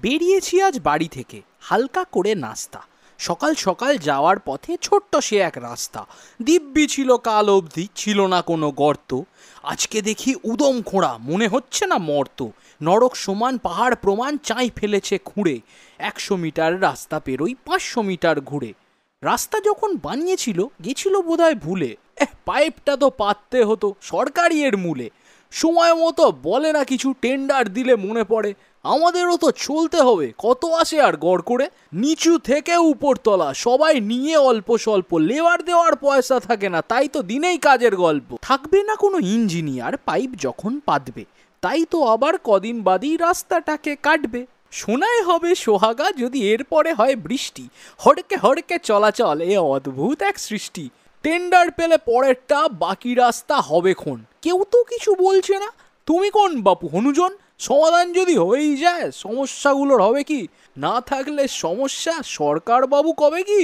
বেরিয়েছি আজ বাড়ি থেকে হালকা করে নাস্তা। সকাল সকাল যাওয়ার পথে ছোট্ট সে এক রাস্তা, দিব্যি ছিল কাল অবধি, ছিল না কোনো গর্ত। আজকে দেখি উদম খোঁড়া, মনে হচ্ছে না মর্ত। নরক সমান পাহাড় প্রমাণ চাই ফেলেছে খুঁড়ে। 100 মিটার রাস্তা পেরোই 500 মিটার ঘুরে। রাস্তা যখন বানিয়েছিল গেছিল বোধহয় ভুলে, পাইপটা তো পাততে হতো সরকারি এর মূলে। সময় মতো বলে না কিছু, টেন্ডার দিলে মনে পড়ে আমাদেরও তো চলতে হবে, কত আসে আর গড় করে। নিচু থেকে উপরতলা সবাই নিয়ে অল্প স্বল্প, লেবার দেওয়ার পয়সা থাকে না, তাই তো দিনেই কাজের গল্প। থাকবে না কোনো ইঞ্জিনিয়ার পাইপ যখন পাতবে, তাই তো আবার কদিন বাদই রাস্তাটাকে কাটবে। শোনায় হবে সোহাগা যদি এরপরে হয় বৃষ্টি, হড়কে হড়কে চলাচল এ অদ্ভুত এক সৃষ্টি। টেন্ডার পেলে পরেরটা বাকি রাস্তা হবে খন, কেউ তো কিছু বলছে না। তুমি কোন বাপু হনুজন, সমাধান যদি হয়েই যায় সমস্যাগুলোর হবে কি? না থাকলে সমস্যা সরকার বাবু কবে কি?